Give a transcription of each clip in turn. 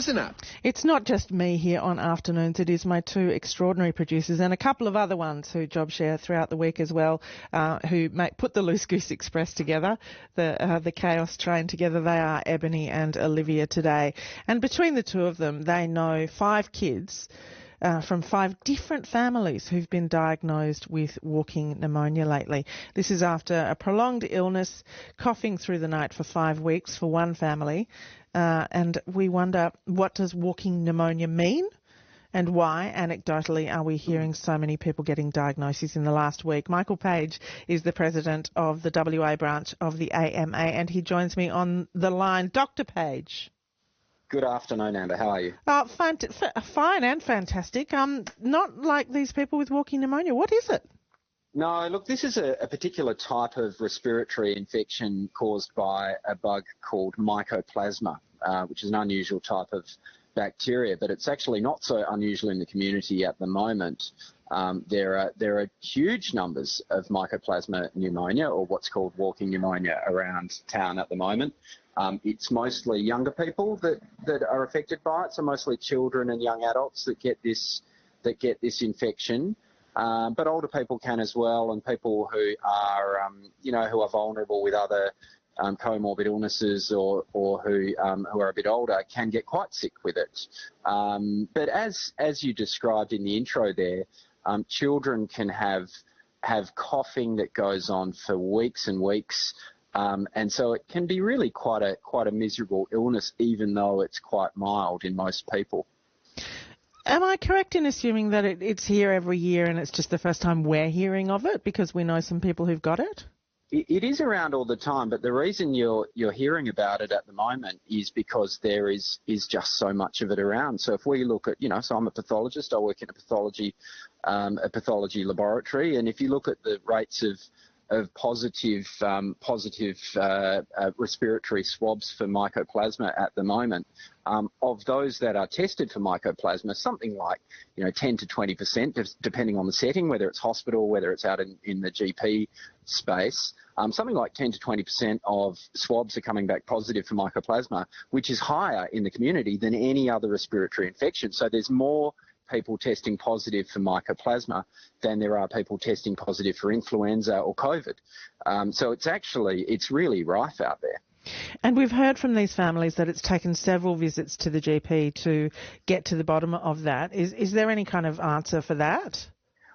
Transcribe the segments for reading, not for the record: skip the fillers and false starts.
Listen up. It's not just me here on Afternoons, it is my two extraordinary producers and a couple of other ones who job share throughout the week as well, who put the Loose Goose Express together, the Chaos Train together. They are Ebony and Olivia today. And between the two of them, they know 5 kids from 5 different families who've been diagnosed with walking pneumonia lately. This is after a prolonged illness, coughing through the night for 5 weeks for one family. And we wonder, what does walking pneumonia mean and why, anecdotally, are we hearing so many people getting diagnoses in the last week? Michael Page is the president of the WA branch of the AMA, and he joins me on the line. Dr. Page. Good afternoon, Amber. How are you? Fine and fantastic. Not like these people with walking pneumonia. What is it? No, look, this is a particular type of respiratory infection caused by a bug called mycoplasma, which is an unusual type of bacteria, but it's actually not so unusual in the community at the moment. There are huge numbers of mycoplasma pneumonia, or what's called walking pneumonia, around town at the moment. It's mostly younger people that are affected by it, so mostly children and young adults that get this infection. But older people can as well, and people who are who are vulnerable with other comorbid illnesses or who are a bit older can get quite sick with it. But as you described in the intro there, children can have coughing that goes on for weeks and weeks. And so it can be really quite a miserable illness, even though it's quite mild in most people. Am I correct in assuming that it's here every year and it's just the first time we're hearing of it because we know some people who've got it? It is around all the time, but the reason you're hearing about it at the moment is because there is just so much of it around. So if we look at, so I'm a pathologist, I work in a pathology laboratory, and if you look at the rates of positive respiratory swabs for mycoplasma at the moment, of those that are tested for mycoplasma, something like 10 to 20%, depending on the setting, whether it's hospital, whether it's out in the GP space, something like 10 to 20% of swabs are coming back positive for mycoplasma, which is higher in the community than any other respiratory infection. So there's more people testing positive for mycoplasma than there are people testing positive for influenza or COVID. So it's really rife out there. And we've heard from these families that it's taken several visits to the GP to get to the bottom of that. Is there any kind of answer for that?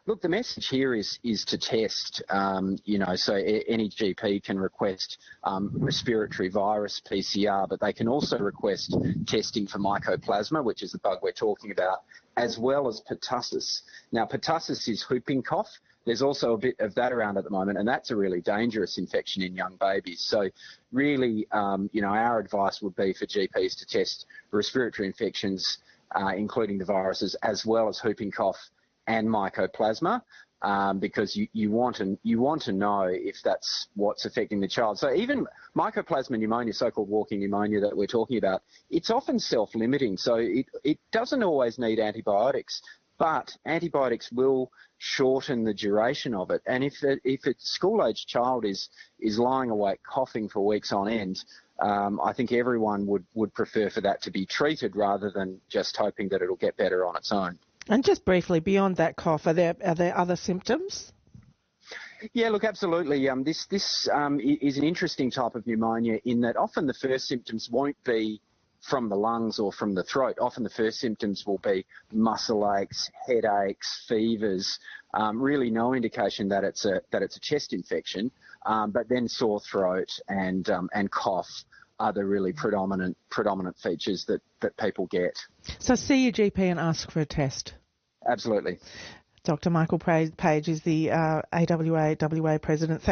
Look, the message here is to test, so any GP can request respiratory virus PCR, but they can also request testing for mycoplasma, which is the bug we're talking about, as well as pertussis. Now, pertussis is whooping cough. There's also a bit of that around at the moment, and that's a really dangerous infection in young babies. So really, our advice would be for GPs to test respiratory infections, including the viruses, as well as whooping cough and mycoplasma, because you want to know if that's what's affecting the child. So even mycoplasma pneumonia, so-called walking pneumonia that we're talking about, it's often self-limiting. So it doesn't always need antibiotics, but antibiotics will shorten the duration of it. And if a school-aged child is lying awake coughing for weeks on end, I think everyone would prefer for that to be treated rather than just hoping that it'll get better on its own. And just briefly, beyond that cough, are there other symptoms? Yeah, look, absolutely. This is an interesting type of pneumonia in that often the first symptoms won't be from the lungs or from the throat. Often the first symptoms will be muscle aches, headaches, fevers, really no indication that it's a chest infection, but then sore throat and cough are the really predominant features that people get. So see your GP and ask for a test. Absolutely. Dr. Michael Page is the AWA president. Thank